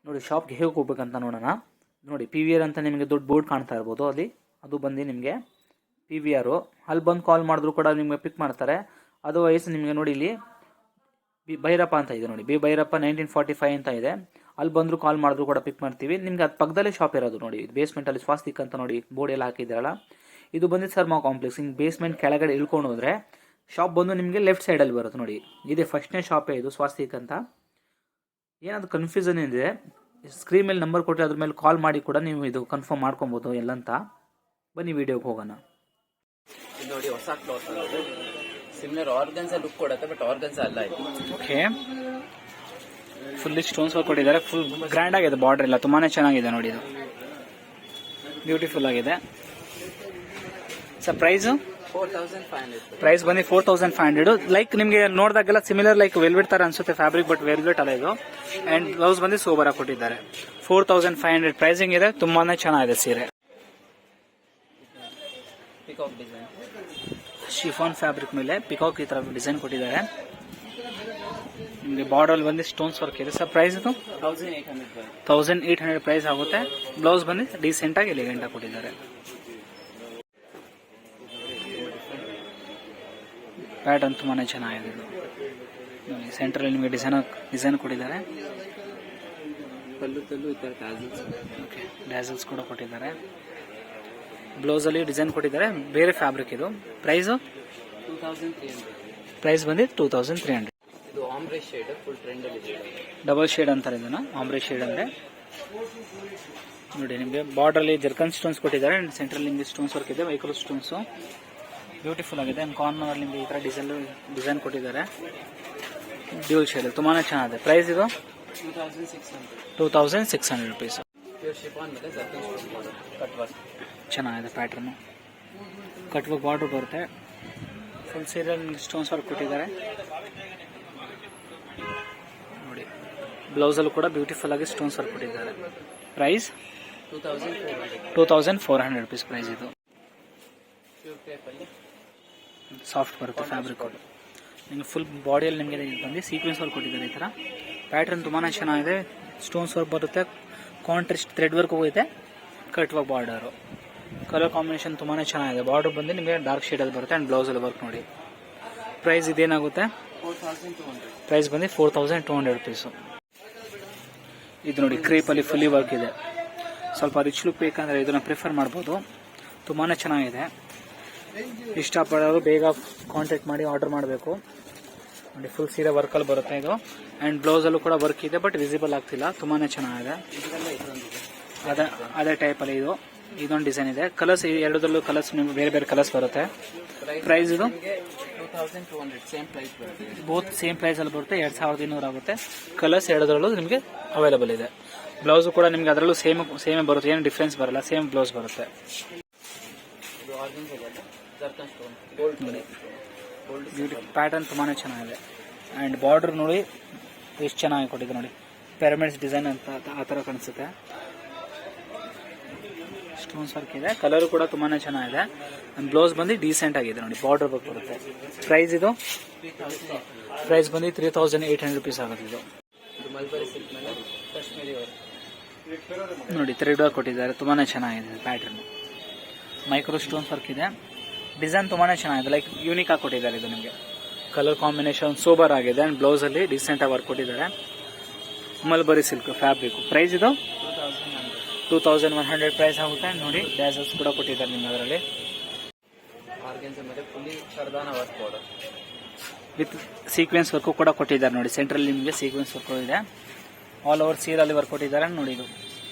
ನೋಡಿ ಶಾಪ್ಗೆ ಹೇಗೆ ಹೋಗ್ಬೇಕಂತ ನೋಡೋಣ. ನೋಡಿ PVR ಅಂತ ನಿಮಗೆ ದೊಡ್ಡ ಬೋರ್ಡ್ ಕಾಣ್ತಾ ಇರ್ಬೋದು, ಅದು ಬಂದು ನಿಮಗೆ PVR. ಅಲ್ಲಿ ಬಂದು ಕಾಲ್ ಮಾಡಿದ್ರು ಕೂಡ ನಿಮಗೆ ಪಿಕ್ ಮಾಡ್ತಾರೆ. ಅದರ್ವೈಸ್ ನಿಮಗೆ ನೋಡಿ ಇಲ್ಲಿ ಭೈರಪ್ಪ ಅಂತ ಇದೆ ನೋಡಿ, ಭೈರಪ್ಪ 1945 ಅಂತ ಇದೆ. ಅಲ್ಲಿ ಬಂದರೂ ಕಾಲ್ ಮಾಡಿದ್ರು ಕೂಡ ಪಿಕ್ ಮಾಡ್ತೀವಿ. ನಿಮ್ಗೆ ಅದು ಪಕ್ಕದಲ್ಲೇ ಶಾಪ್ ಇರೋದು ನೋಡಿ, ಬೇಸ್ಮೆಂಟಲ್ಲಿ ಸ್ವಾಸ್ತಿಕ್ ಅಂತ ನೋಡಿ ಬೋರ್ಡ್ ಎಲ್ಲ ಹಾಕಿದ್ದಾರಲ್ಲ, ಇದು ಬಂದು ಸರ್ಮಾ ಕಾಂಪ್ಲೆಕ್ಸ್. ಹಿಂಗೆ ಬೇಸ್ಮೆಂಟ್ ಕೆಳಗಡೆ ಇಳ್ಕೊಂಡು ಹೋದರೆ ಶಾಪ್ ಬಂದು ನಿಮಗೆ ಲೆಫ್ಟ್ ಸೈಡಲ್ಲಿ ಬರುತ್ತೆ ನೋಡಿ. ಇದೆ ಫಸ್ಟ್ನೇ ಶಾಪೇ ಇದು, ಸ್ವಾಸ್ತಿಕ್ ಅಂತ. ಏನಾದರೂ ಕನ್ಫ್ಯೂಷನ್ ಇದೆ, ಸ್ಕ್ರೀನ್ ಮೇಲೆ ನಂಬರ್ ಕೊಟ್ಟರೆ ಅದ್ರ ಮೇಲೆ ಕಾಲ್ ಮಾಡಿ ಕೂಡ ನೀವು ಇದು ಕನ್ಫರ್ಮ್ ಮಾಡ್ಕೊಬೋದು ಎಲ್ಲಂತ. ಬನ್ನಿ ವಿಡಿಯೋಗೆ ಹೋಗೋಣ. ನೋಡಿ ಹೊಸ ಕ್ಲಾತ್ ಸಿಮಿಲರ್ ಆರ್ಗನ್ಸ್ ಲುಕ್ ಕೊಡುತ್ತೆ, ಬಟ್ ಆರ್ಗನ್ಸ್ ಅಲ್ಲ ಇದು. ಓಕೆ, ಫುಲ್ಲಿ ಸ್ಟೋನ್ಸ್ ವರ್ಕ್ ಕೊಟ್ಟಿದ್ದಾರೆ. ಫುಲ್ ಗ್ರ್ಯಾಂಡ್ ಆಗಿದೆ, ಬಾರ್ಡರ್ ಎಲ್ಲ ತುಂಬಾನೇ ಚೆನ್ನಾಗಿದೆ ನೋಡಿ, ಇದು ಬ್ಯೂಟಿಫುಲ್ ಆಗಿದೆ. Sir price 4500. ಪ್ರೈಸ್ ಬಂದು 4500. ಲೈಕ್ ನಿಮಗೆ ನೋಡಿದಾಗೆಲ್ಲ ಸಿಮಿಲರ್ ಲೈಕ್ ವೆಲ್ವೆಟ್ ತರ ಅನ್ಸುತ್ತೆ ಫ್ಯಾಬ್ರಿಕ್, ಬಟ್ ವೆಲ್ವೆಟ್ ಅಲ್ಲ ಇದು. ಅಂಡ್ ಬ್ಲೌಸ್ ಬಂದು ಸೋಬರ ಕೊಟ್ಟಿದ್ದಾರೆ. 4500 ಪ್ರೈಸಿಂಗ್ ಇದೆ. ತುಂಬಾನೇ ಚೆನ್ನಾಗಿದೆ ಸೀರೆ. ಪಿಕಾಕ್ ಡಿಸೈನ್ ಶಿಫಾನ್ ಫ್ಯಾಬ್ರಿಕ್ ಮೇಲೆ ಪಿಕಾಕ್ ಈ ತರ ಡಿಸೈನ್ ಕೊಟ್ಟಿದ್ದಾರೆ. ನಿಮಗೆ ಬಾರ್ಡರ್ ಬಂದು ಸ್ಟೋನ್ಸ್ ವರ್ಕ್ ಇದೆ. ಸರ್ ಪ್ರೈಸ್ ಇದು 1800 ಪ್ರೈಸ್ ಆಗುತ್ತೆ. ಬ್ಲೌಸ್ ಬಂದು ಡೀಸೆಂಟ್ ಆಗಿ ಎಲಿಗೆಂಟ್ ಆಗಿ ಕೊಟ್ಟಿದ್ದಾರೆ. ಪ್ಯಾಟರ್ನ್ ತುಂಬಾನೇ ಚೆನ್ನಾಗಿದೆ ಇದು. ನೋಡಿ ಸೆಂಟ್ರಲ್ಲಿ ನಿಮಗೆ ಡಿಸೈನ್ ಕೊಟ್ಟಿದ್ದಾರೆ. ಪಲ್ಲುತ್ತಲ್ಲೂ ಈ ತರ ಟ್ಯಾಸಲ್ಸ್, ಓಕೆ ಡ್ಯಾಸಲ್ಸ್ ಕೂಡ ಕೊಟ್ಟಿದ್ದಾರೆ. ಬ್ಲೌಸಲ್ಲಿ ಡಿಸೈನ್ ಕೊಟ್ಟಿದ್ದಾರೆ. ಬೇರೆ ಫ್ಯಾಬ್ರಿಕ್ ಇದು. ಪ್ರೈಸು 2300. ಪ್ರೈಸ್ ಬಂದು 2300. ಇದು ಆಮ್ರೆ ಶೇಡ್, ಫುಲ್ ಟ್ರೆಂಡ್ ಅಲ್ಲಿ ಇದೆ. ಡಬಲ್ ಶೇಡ್ ಅಂತಾರೆ ಇದನ್ನ, ಆಮ್ರೆ ಶೇಡ್ ಅಂದ್ರೆ. ನೋಡಿ ನಿಮಗೆ ಬಾರ್ಡರ್ಲಿ ಜರ್ಕನ್ ಸ್ಟೋನ್ಸ್ ಕೊಟ್ಟಿದ್ದಾರೆ. ಸೆಂಟ್ರಲ್ಲಿ ನಿಮಗೆ ಸ್ಟೋನ್ಸ್ ವರ್ಕ್ ಇದೆ, ವೈಕಲ್ ಸ್ಟೋನ್ಸ್ ಬ್ಯೂಟಿಫುಲ್ ಆಗಿದೆ. ಕಾರ್ನರ್ ನಿಮಗೆ ಈ ತರ ಡಿಸೈನ್ ಕೊಟ್ಟಿದ್ದಾರೆ. ಡ್ಯೂಲ್ ಶೇಡ್ ತುಂಬಾನೇ ಚೆನ್ನಾಗಿದೆ. ಪ್ರೈಸ್ ಇದು 2600 ರುಪೀಸ್. ಪ್ಯೂರ್ ಶಿಫಾನ್ ಮೇಲೆ ಜರ್ಕನ್ ಸ್ಟೋನ್ ಬಾರ್ಡರ್, ಕಟ್ ವರ್ಕ್ ಚೆನ್ನಾಗಿದೆ. ಪ್ಯಾಟರ್ನು ಕಟ್ ವರ್ಕ್ ಬಾರ್ಡರ್ ಬರುತ್ತೆ. ಫುಲ್ ಸೀರಿಯಲ್ ಸ್ಟೋನ್ಸ್ ವರ್ಕ್ ಕೊಟ್ಟಿದ್ದಾರೆ ನೋಡಿ. ಬ್ಲೌಸಲ್ಲೂ ಕೂಡ ಬ್ಯೂಟಿಫುಲ್ ಆಗಿ ಸ್ಟೋನ್ಸ್ ವರ್ಕ್ ಕೊಟ್ಟಿದ್ದಾರೆ. ಪ್ರೈಸ್ 2400 ರುಪೀಸ್ ಪ್ರೈಸ್ ಇದು. ಪ್ಯೂರ್ ಕ್ರೇಪಲ್ಲಿ ಸಾಫ್ಟ್ ಬರುತ್ತೆ ಫ್ಯಾಬ್ರಿಕ್. ನಿಮಗೆ ಫುಲ್ ಬಾಡಿಯಲ್ಲಿ ನಿಮಗೆ ಬಂದು ಸೀಕ್ವೆನ್ಸ್ ವರ್ಕ್ ಕೊಟ್ಟಿದ್ದಾರೆ. ಈ ಥರ ಪ್ಯಾಟರ್ನ್ ತುಂಬಾ ಚೆನ್ನಾಗಿದೆ. ಸ್ಟೋನ್ಸ್ ವರ್ಕ್ ಬರುತ್ತೆ, ಕಾಂಟ್ರಾಸ್ಟ್ ಥ್ರೆಡ್ ವರ್ಕ್ ಹೋಗುತ್ತೆ, cut work border. Colour combination ತುಂಬಾ ಚೆನ್ನಾಗಿದೆ. ಬಾರ್ಡರ್ ಬಂದು ನಿಮಗೆ ಡಾರ್ಕ್ ಶೇಡಲ್ಲಿ ಬರುತ್ತೆ. ಆ್ಯಂಡ್ ಬ್ಲೌಸಲ್ಲಿ ವರ್ಕ್ ನೋಡಿ. ಪ್ರೈಸ್ ಇದೇನಾಗುತ್ತೆ? 4200. ಪ್ರೈಸ್ ಬಂದು 4200 ರುಪೀಸು. ಇದು ನೋಡಿ ಕ್ರೇಪಲ್ಲಿ ಫುಲ್ಲಿ ವರ್ಕ್ ಇದೆ. ಸ್ವಲ್ಪ ರಿಚ್ ಲುಕ್ ಬೇಕಂದರೆ ಇದನ್ನು ಪ್ರಿಫರ್ ಮಾಡ್ಬೋದು. ತುಂಬಾ ಚೆನ್ನಾಗಿದೆ. ಇಷ್ಟಪಡೋರು ಬೇಗ ಕಾಂಟ್ಯಾಕ್ಟ್ ಮಾಡಿ ಆರ್ಡರ್ ಮಾಡಬೇಕು. ನೋಡಿ ಫುಲ್ ಸೀರೆ ವರ್ಕಲ್ಲಿ ಬರುತ್ತೆ ಇದು. ಆ್ಯಂಡ್ ಬ್ಲೌಸಲ್ಲೂ ಕೂಡ ವರ್ಕ್ ಇದೆ, ಬಟ್ ವಿಸಿಬಲ್ ಆಗ್ತಿಲ್ಲ. ತುಂಬಾ ಚೆನ್ನಾಗಿದೆ. ಅದೇ ಟೈಪಲ್ಲಿ ಇದೊಂದು ಡಿಸೈನ್ ಇದೆ. ಕಲರ್ಸ್ ಎರಡರಲ್ಲೂ ಕಲರ್ಸ್ ನಿಮ್ಗೆ ಬೇರೆ ಬೇರೆ ಕಲರ್ಸ್ ಬರುತ್ತೆ. ಪ್ರೈಸ್ ಇದು 2200. ಸೇಮ್ ಪ್ರೈಸ್ ಬರುತ್ತೆ. ಬೋತ್ ಸೇಮ್ ಪ್ರೈಸಲ್ಲಿ ಬರುತ್ತೆ. 2200 ಆಗುತ್ತೆ. ಕಲರ್ಸ್ ಎರಡರಲ್ಲೂ ನಿಮಗೆ ಅವೈಲೇಬಲ್ ಇದೆ. ಬ್ಲೌಸು ಕೂಡ ನಿಮಗೆ ಅದರಲ್ಲೂ ಸೇಮೇ ಬರುತ್ತೆ, ಏನು ಡಿಫ್ರೆನ್ಸ್ ಬರಲ್ಲ. ಸೇಮ್ ಬ್ಲೌಸ್ ಬರುತ್ತೆ. ಇದು ಆರ್ಗನ್ಸ್ ಇದೆ, ಜರ್ಕನ್ ಸ್ಟೋನ್ ನೋಡಿ ಬ್ಯೂಟಿ ಪ್ಯಾಟರ್ನ್ ತುಂಬಾ ಚೆನ್ನಾಗಿದೆ. ಆ್ಯಂಡ್ ಬಾರ್ಡರ್ ನೋಡಿ ಎಷ್ಟು ಚೆನ್ನಾಗಿ ಕೊಟ್ಟಿದೆ ನೋಡಿ. ಪಿರಮಿಡ್ಸ್ ಡಿಸೈನ್ ಅಂತ ಆ ಥರ ಕಾಣಿಸುತ್ತೆ. ಸ್ಟೋನ್ಸ್ ವರ್ಕ್ ಇದೆ. ಕಲರ್ ಕೂಡ ತುಂಬಾ ಚೆನ್ನಾಗಿದೆ. ಆ್ಯಂಡ್ ಬ್ಲೌಸ್ ಬಂದು ಡೀಸೆಂಟ್ ಆಗಿದೆ ನೋಡಿ. ಬಾರ್ಡರ್ ವರ್ಕ್ ಬರುತ್ತೆ. ಪ್ರೈಸ್ ಇದು 3800. ಪ್ರೈಸ್ ಬಂದು 3800 ರುಪೀಸ್ ಆಗುತ್ತೆ ಇದು. ಇದು ಮಲ್ಬರಿ ಸಿಲ್ಕ್ ಮೇಲೆ ಕಾಶ್ಮೀರಿ ವರ್ಕ್ ನೋಡಿ ಥ್ರೆಡ್ ವರ್ಕ್ ಕೊಟ್ಟಿದ್ದಾರೆ. ತುಂಬಾ ಚೆನ್ನಾಗಿದೆ ಪ್ಯಾಟರ್ನ್. ಮೈಕ್ರೋ ಸ್ಟೋನ್ಸ್ ವರ್ಕ್ ಇದೆ. ಡಿಸೈನ್ ತುಂಬಾ ಚೆನ್ನಾಗಿದೆ. ಲೈಕ್ ಯೂನಿಕ್ ಆಗಿ ಕೊಟ್ಟಿದ್ದಾರೆ. ಇದು ನಿಮಗೆ ಕಲರ್ ಕಾಂಬಿನೇಷನ್ ಸೋಬರ್ ಆಗಿದೆ. ಆ್ಯಂಡ್ ಬ್ಲೌಸಲ್ಲಿ ಡೀಸೆಂಟ್ ಆಗಿ ವರ್ಕ್ ಕೊಟ್ಟಿದ್ದಾರೆ. Mulberry silk fabric. ಪ್ರೈಸ್ ಇದು 2100 ಪ್ರೈಸ್ ಆಗುತ್ತೆ. ನೋಡಿ ಡ್ಯಾಸಲ್ಸ್ ಕೂಡ ಕೊಟ್ಟಿದ್ದಾರೆ ನಿಮ್ಗೆ ಅದರಲ್ಲಿ. ಆರ್ಗನ್ಸ್ ಮೇಲೆ ಫುಲ್ಲಿ ಕರ್ದಾನ work border with sequence work ಕೂಡ ಕೊಟ್ಟಿದ್ದಾರೆ ನೋಡಿ. ಸೆಂಟ್ರಲ್ಲಿ ನಿಮಗೆ ಸೀಕ್ವೆನ್ಸ್ ವರ್ಕ್ ಇದೆ. ಆಲ್ ಓವರ್ ಸೀರಲ್ಲಿ ವರ್ಕ್ ಕೊಟ್ಟಿದ್ದಾರೆ ನೋಡಿ. ಇದು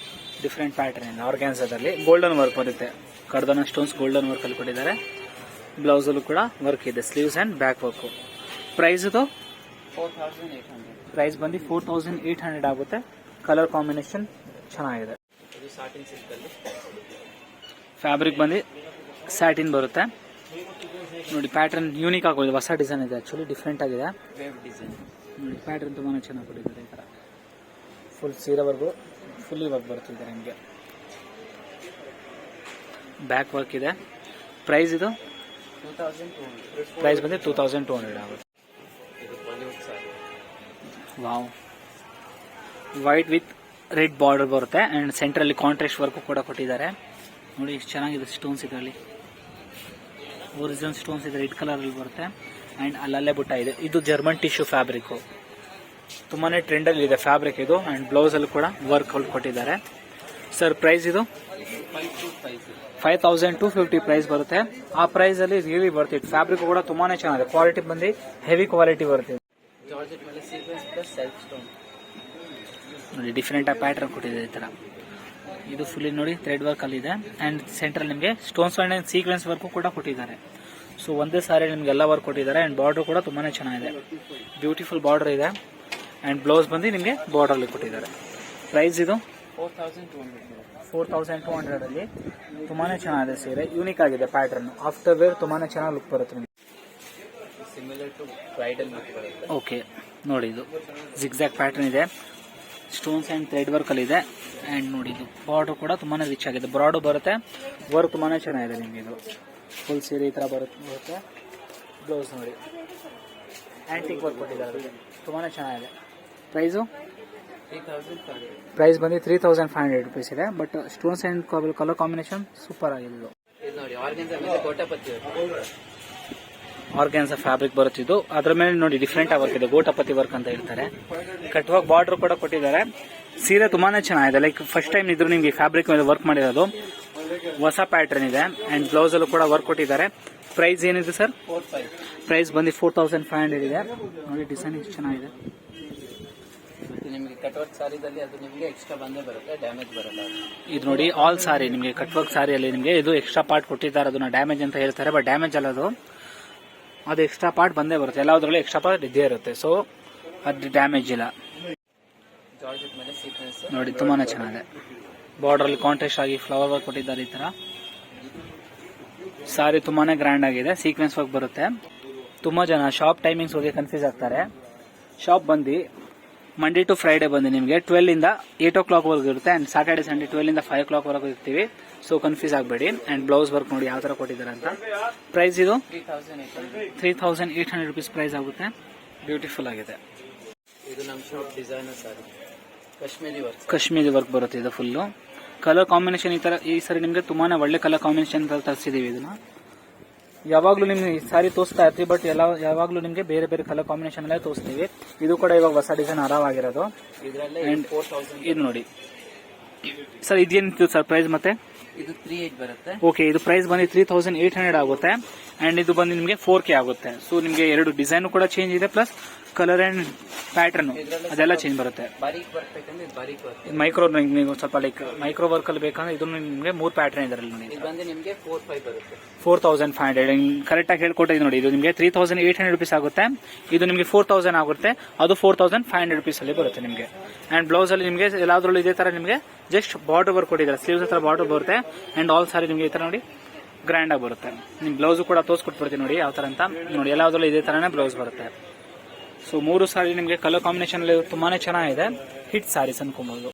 ಡಿಫ್ರೆಂಟ್ ಪ್ಯಾಟರ್ನ್ ಇದೆ. ಆರ್ಗ್ಯಾನ್ಸದಲ್ಲಿ ಗೋಲ್ಡನ್ ವರ್ಕ್ ಬರುತ್ತೆ. ಕರ್ದಾನ ಸ್ಟೋನ್ಸ್ ಗೋಲ್ಡನ್ ವರ್ಕಲ್ಲಿ ಕೊಟ್ಟಿದ್ದಾರೆ. ಬ್ಲೌಸಲ್ಲೂ ಕೂಡ ವರ್ಕ್ ಇದೆ, sleeves and back work. Price ಇದು 4800. ಪ್ರೈಸ್ ಬಂದು 4800 ಆಗುತ್ತೆ. ಕಲರ್ ಕಾಂಬಿನೇಷನ್ ಚೆನ್ನಾಗಿದೆ. ಇದು ಸಾಟಿನ್ ಸಿಲ್ಕ್ ಅಲ್ಲಿ ಫ್ಯಾಬ್ರಿಕ್ ಬಂದು ಸ್ಯಾಟಿನ್ ಬರುತ್ತೆ ನೋಡಿ. ಪ್ಯಾಟರ್ನ್ ಯೂನಿಕ್ ಆಗೋಗಿದೆ. ಹೊಸ ಡಿಸೈನ್ ಇದೆ, ಆ್ಯಕ್ಚುಲಿ ಡಿಫ್ರೆಂಟ್ ಆಗಿದೆ. ವೇವ್ ಡಿಸೈನ್ ನೋಡಿ ಪ್ಯಾಟರ್ನ್ ತುಂಬಾ ಚೆನ್ನಾಗಿ ಕೊಟ್ಟಿದ್ದಾರೆ. ಈ ಥರ ಫುಲ್ ಸೀರೆವರೆಗೂ ಫುಲ್ಲಿ ವರ್ಕ್ ಬರ್ತಿದ್ದಾರೆ ನಿಮಗೆ. ಬ್ಯಾಕ್ ವರ್ಕ್ ಇದೆ. ಪ್ರೈಸ್ ಇದು 2200. ಪ್ರೈಸ್ ಬಂದು 2200 ಆಗುತ್ತೆ. ಇದು Bollywood sorry. Wow, white with red border ಬರುತ್ತೆ ಅಂಡ್ ಸೆಂಟ್ರಲ್ಲಿ ಕಾಂಟ್ರಾಸ್ಟ್ ವರ್ಕ್ ಕೂಡ ಕೊಟ್ಟಿದ್ದಾರೆ. ನೋಡಿ ಎಷ್ಟು ಚೆನ್ನಾಗಿದೆ ಸ್ಟೋನ್ಸ್ ಇದರಲ್ಲಿ, ಒರಿಜಿನಲ್ ಸ್ಟೋನ್ಸ್ ಇದೆ, ರೆಡ್ ಕಲರ್ ಅಲ್ಲಿ ಬರುತ್ತೆ ಅಂಡ್ ಅಲ್ಲಲ್ಲೇ ಬುಟ್ಟ ಇದೆ. ಇದು ಜರ್ಮನ್ ಟಿಶ್ಯೂ ಫ್ಯಾಬ್ರಿಕ್, ತುಂಬಾನೇ ಟ್ರೆಂಡ್ ಅಲ್ಲಿ ಇದೆ ಫ್ಯಾಬ್ರಿಕ್ ಇದು. ಅಂಡ್ ಬ್ಲೌಸ್ ಅಲ್ಲಿ ಕೂಡ ವರ್ಕ್ ಕೊಟ್ಟಿದ್ದಾರೆ. ಸರ್ ಪ್ರೈಸ್ ಇದು 5250 ಪ್ರೈಸ್ ಬರುತ್ತೆ. ಆ ಪ್ರೈಸ್ ಅಲ್ಲಿ ರಿಯಲಿ ಬರ್ತಿತ್ತು. ಫ್ಯಾಬ್ರಿಕ್ ಕೂಡ ತುಂಬಾನೇ ಚೆನ್ನಾಗಿದೆ, ಕ್ವಾಲಿಟಿ ಬಂದು ಹೆವಿ ಕ್ವಾಲಿಟಿ ಬರುತ್ತೆ. ಜಾರ್ಜೆಟ್ ಮೇಲೆ ಸೀಕ್ವೆನ್ಸ್ ಪ್ಲಸ್ ಸೆಲ್ಫ್ ಸ್ಟೋನ್ ನೋಡಿ ಡಿಫ್ರೆಂಟ್ ಆಗಿ ಪ್ಯಾಟರ್ನ್ ಕೊಟ್ಟಿದೆ ಈ ತರ. ಇದು ಫುಲ್ಲಿ ನೋಡಿ ಥ್ರೆಡ್ ವರ್ಕ್ ಅಲ್ಲಿ ಇದೆ ಅಂಡ್ ಸೆಂಟ್ರಲ್ ನಿಮಗೆ ಸ್ಟೋನ್ಸ್ ಅಂಡ್ ಸೀಕ್ವೆನ್ಸ್ ವರ್ಕ್ ಕೂಡ ಕೊಟ್ಟಿದ್ದಾರೆ. ಸೊ ಒಂದೇ ಸಾರಿ ನಿಮ್ಗೆ ಎಲ್ಲ ವರ್ಕ್ ಕೊಟ್ಟಿದ್ದಾರೆ ಅಂಡ್ ಬಾರ್ಡರ್ ಕೂಡ ತುಂಬಾನೇ ಚೆನ್ನಾಗಿದೆ, ಬ್ಯೂಟಿಫುಲ್ ಬಾರ್ಡರ್ ಇದೆ ಅಂಡ್ ಬ್ಲೌಸ್ ಬಂದು ನಿಮಗೆ ಬಾರ್ಡರ್ ಅಲ್ಲಿ ಕೊಟ್ಟಿದ್ದಾರೆ. ಪ್ರೈಸ್ ಇದು 4200 ಅಲ್ಲಿ ತುಂಬಾನೇ ಚೆನ್ನಾಗಿದೆ ಸೀರೆ, ಯೂನಿಕ್ ಆಗಿದೆ ಪ್ಯಾಟರ್ನ್. ಆಫ್ಟರ್ ವೇರ್ ತುಂಬಾನೇ ಚೆನ್ನಾಗಿ ಲುಕ್ ಬರುತ್ತೆ ನಿಮಗೆ. ಸಿಮಿಲರ್ ಟು ಬ್ರೈಡಲ್ ಲುಕ್ ಬರುತ್ತೆ. ಓಕೆ ನೋಡಿ ಇದು ಜಿಗ್ಜಾಗ್ ಪ್ಯಾಟರ್ನ್ ಇದೆ, ಸ್ಟೋನ್ಸ್ ಅಂಡ್ ಥ್ರೆಡ್ ವರ್ಕ್ ಅಲ್ಲಿ ಇದೆ ಅಂಡ್ ನೋಡಿ ಇದು ಬಾರ್ಡರ್ ಕೂಡ ತುಂಬಾನೇ ರಿಚ್ ಆಗಿದೆ, ಬ್ರಾಡ್ ಬರುತ್ತೆ, ವರ್ಕ್ ತುಂಬಾನೇ ಚೆನ್ನಾಗಿದೆ ನಿಮಗೆ. ಇದು ಫುಲ್ ಸೀರೆ ಈ ತರ ಬರುತ್ತೆ. ಬ್ಲೌಸ್ ನೋಡಿ ಆಂಟಿಕ್ ವರ್ಕ್ ಕೊಟ್ಟಿದ್ದಾರೆ, ತುಂಬಾನೇ ಚೆನ್ನಾಗಿದೆ. ಪ್ರೈಸು 3500 ಪ್ರೈಸ್ ಬಂದು 3500 ರುಪೀಸ್ ಇದೆ. But stones and colour combination super ಆಗಿದೆ. ಇದು ಇದು ನೋಡಿ ಆರ್ಗನ್ಸಾ ಮೇಲೆ ಗೋಟಪತಿ ಆರ್ಗ್ಯಾನ್ಸ ಫ್ಯಾಬ್ರಿಕ್ ಬರುತ್ತೆ ಇದು. ಅದ್ರ ಮೇಲೆ ನೋಡಿ ಡಿಫ್ರೆಂಟ್ ಆಗಿ ವರ್ಕ್ ಇದೆ, ಗೋಟಪತಿ ವರ್ಕ್ ಅಂತ ಹೇಳ್ತಾರೆ. ಕಟ್ ವರ್ಕ್ ಬಾರ್ಡರ್ ಕೂಡ ಕೊಟ್ಟಿದ್ದಾರೆ. ಸೀರೆ ತುಂಬಾನೇ ಚೆನ್ನಾಗಿದೆ, ಲೈಕ್ ಫಸ್ಟ್ ಟೈಮ್ ಇದ್ರು ನಿಮ್ಗೆ ಫ್ಯಾಬ್ರಿಕ್ ಮೇಲೆ ವರ್ಕ್ ಮಾಡಿರೋದು. ಹೊಸ ಪ್ಯಾಟರ್ನ್ ಇದೆ ಅಂಡ್ ಬ್ಲೌಸ್ ಅಲ್ಲೂ ಕೂಡ ವರ್ಕ್ ಕೊಟ್ಟಿದ್ದಾರೆ. ಪ್ರೈಸ್ ಏನಿದೆ ಸರ್? 4500 ಪ್ರೈಸ್ ಬಂದು 4500 ಇದೆ. ನೋಡಿ ಡಿಸೈನ್ ಎಷ್ಟು ಚೆನ್ನಾಗಿದೆ. ಮತ್ತೆ ನಿಮಗೆ ಕಟ್ ವರ್ಕ್ ಸಾರಿದಲ್ಲಿ ಅದು ನಿಮಗೆ ಎಕ್ಸ್ಟ್ರಾ ಬಂದೇ ಬರುತ್ತೆ, ಡ್ಯಾಮೇಜ್ ಬರಲ್ಲ. ಇದು ನೋಡಿ ಆಲ್ ಸಾರಿ ನಿಮಗೆ ಕಟ್ ವರ್ಕ್ ಸಾರಿಯಲ್ಲಿ ನಿಮಗೆ ಇದು ಎಕ್ಸ್ಟ್ರಾ ಪಾರ್ಟ್ ಕೊಟ್ಟಿದ್ದಾರೆ, ಅದನ್ನ ಡ್ಯಾಮೇಜ್ ಅಂತ ಹೇಳ್ತಾರೆ. ಬಟ್ ಡ್ಯಾಮೇಜ್ ಅಲ್ಲ ಅದು ಎಕ್ಸ್ಟ್ರಾ ಪಾರ್ಟ್ ಬಂದೇ ಬರುತ್ತೆ, ಎಲ್ಲದರಲ್ಲೂ ಎಕ್ಸ್ಟ್ರಾ ಪಾರ್ಟ್ ಇದ್ದೇ ಇರುತ್ತೆ. ಸೊ ಅದು ಡ್ಯಾಮೇಜ್ ಇಲ್ಲ. ಜಾರ್ಜೆಟ್ ಮೇಲೆ ಸೀಕ್ವೆನ್ಸ್ ನೋಡಿ ತುಂಬಾನೇ ಚೆನ್ನಾಗಿದೆ, ಬಾರ್ಡರ್ ಅಲ್ಲಿ ಕಾಂಟ್ರಾಸ್ಟ್ ಆಗಿ ಫ್ಲವರ್ ವರ್ಕ್ ಕೊಟ್ಟಿದ್ದಾರೆ. ಈ ತರ ಸಾರಿ ತುಂಬಾನೇ ಗ್ರ್ಯಾಂಡ್ ಆಗಿದೆ, ಸೀಕ್ವೆನ್ಸ್ ವರ್ಕ್ ಬರುತ್ತೆ. ತುಂಬಾ ಜನ ಶಾಪ್ ಟೈಮಿಂಗ್ಸ್ ಹೋಗಿ ಕನ್ಫ್ಯೂಸ್ ಆಗ್ತಾರೆ. ಶಾಪ್ ಬಂದು ಮಂಡೇ ಟು ಫ್ರೈಡೆ ಬಂದು ನಿಮಗೆ 12 ಇಂದ 8 o'clock ವರೆಗೂ ಇರುತ್ತೆ ಅಂಡ್ ಸ್ಯಾಟರ್ಡೆ ಸಂಡೇ 12 ಇಂದ 5 o'clock ವರೆಗೂ ಇರ್ತೀವಿ. ಸೊ ಕನ್ಫ್ಯೂಸ್ ಆಗಬೇಡಿ. ಅಂಡ್ ಬ್ಲೌಸ್ ವರ್ಕ್ ನೋಡಿ ಯಾವ ತರ ಕೊಟ್ಟಿದ್ದಾರೆ ಅಂತ. ಪ್ರೈಸ್ ಇದು 3800 ರುಪೀಸ್ ಪ್ರೈಸ್ ಆಗುತ್ತೆ. ಬ್ಯೂಟಿಫುಲ್ ಆಗಿದೆ. ಇದು ನಮ್ಮ ಶಾಪ್ ಡಿಸೈನರ್ ಸಾರಿ, ಕಾಶ್ಮೀರಿ ವರ್ಕ್ ಬರುತ್ತೆ. ಇದು ಫುಲ್ಲು ಕಲರ್ ಕಾಂಬಿನೇಷನ್ ಈ ಸರಿ ನಿಮಗೆ ತುಂಬಾನೇ ಒಳ್ಳೆ ಕಲರ್ ಕಾಂಬಿನೇಷನ್ ತರಿಸಿದೀವಿ. ಇದನ್ನ ಯಾವಾಗ್ಲೂ ನಿಮ್ಗೆ ಈ ಸಾರಿ ತೋರಿಸ್ತಾ ಇರ್ತೀವಿ, ಬಟ್ ಯಾವಾಗ್ಲೂ ನಿಮ್ಗೆ ಬೇರೆ ಬೇರೆ ಕಲರ್ ಕಾಂಬಿನೇಷನ್ ಎಲ್ಲ ತೋರಿಸ್ತೀವಿ. ಇದು ಕೂಡ ಇವಾಗ ಹೊಸ ಡಿಸೈನ್ ಆರಾವಾಗಿರೋದು. ಇದು ನೋಡಿ ಸರ್, ಇದೇನಿತ್ತು ಸರ್ ಪ್ರೈಸ್? ಮತ್ತೆ ಇದು 3800 ಬರುತ್ತೆ. ಓಕೆ, ಇದು ಪ್ರೈಸ್ ಬಂದು 3800 ಆಗುತ್ತೆ ಅಂಡ್ ಇದು ಬಂದು ನಿಮಗೆ 4K ಆಗುತ್ತೆ. ಸೊ ನಿಮಗೆ ಎರಡು ಡಿಸೈನ್ ಕೂಡ ಚೇಂಜ್ ಇದೆ, ಪ್ಲಸ್ ಕಲರ್ ಅಂಡ್ ಪ್ಯಾಟರ್ನ್ ಅದೆಲ್ಲ ಚೇಂಜ್ ಬರುತ್ತೆ. ಬಾರೀಕ್ ಬರ್ಬೇಕಂದ್ರೆ ಬಾರೀಕ್ ವರ್ಕ್, ಮೈಕ್ರೋ ನೀವು ಸ್ವಲ್ಪ ಲೈಕ್ ಮೈಕ್ರೋ ವರ್ಕ್ ಅಲ್ಲಿ ಬೇಕಂದ್ರೆ ಇದು ನಿಮಗೆ 3 ಪ್ಯಾಟರ್ನ್ ಇದರಲ್ಲಿ. ಇದು ಬಂದು ನಿಮಗೆ 4500 ಬರುತ್ತೆ. 4500 ಕರೆಕ್ಟ್ ಆಗಿ ಹೇಳ್ಕೊಟ್ಟಿದ್ದು ನೋಡಿ. ಇದು ನಿಮಗೆ 3800 ರುಪೀಸ್ ಆಗುತ್ತೆ, ಇದು ನಿಮಗೆ 4000 ಆಗುತ್ತೆ, ಅದು 4500 ರುಪೀಸ್ ಅಲ್ಲಿ ಬರುತ್ತೆ ನಿಮಗೆ. ಅಂಡ್ ಬ್ಲೌಸ್ ಅಲ್ಲಿ ನಿಮಗೆ ಎಲ್ಲಾದ್ರಲ್ಲೂ ಇದೇ ತರ ನಿಮಗೆ ಜಸ್ಟ್ ಬಾರ್ಡರ್ ವರ್ಕ್ ಕೊಟ್ಟಿದ್ದಾರೆ, ಸ್ಲೀವ್ಸ್ ಹತ್ರ ಬಾರ್ಡರ್ ಬರುತ್ತೆ ಅಂಡ್ ಆಲ್ ಸಾರಿ ನಿಮಗೆ ಈ ತರ ನೋಡಿ ಗ್ರ್ಯಾಂಡ್ ಆಗಿ ಬರುತ್ತೆ. ನಿಮ್ ಬ್ಲೌಸ್ ಕೂಡ ತೋರಿಸ್ಕೊಟ್ಬಿಡ್ತೀನಿ ನೋಡಿ ಯಾವ ತರ ಅಂತ. ನೋಡಿ ಎಲ್ಲಾದ್ರಲ್ಲೂ ಇದೇ ತರನೇ ಬ್ಲೌಸ್ ಬರುತ್ತೆ. ಸೊ 3 ಸಾರಿ ನಿಮಗೆ ಕಲರ್ ಕಾಂಬಿನೇಷನ್ ತುಂಬಾನೇ ಚೆನ್ನಾಗಿದೆ, ಹಿಟ್ ಸಾರೀಸ್ ಅನ್ಕೊಬಹುದು.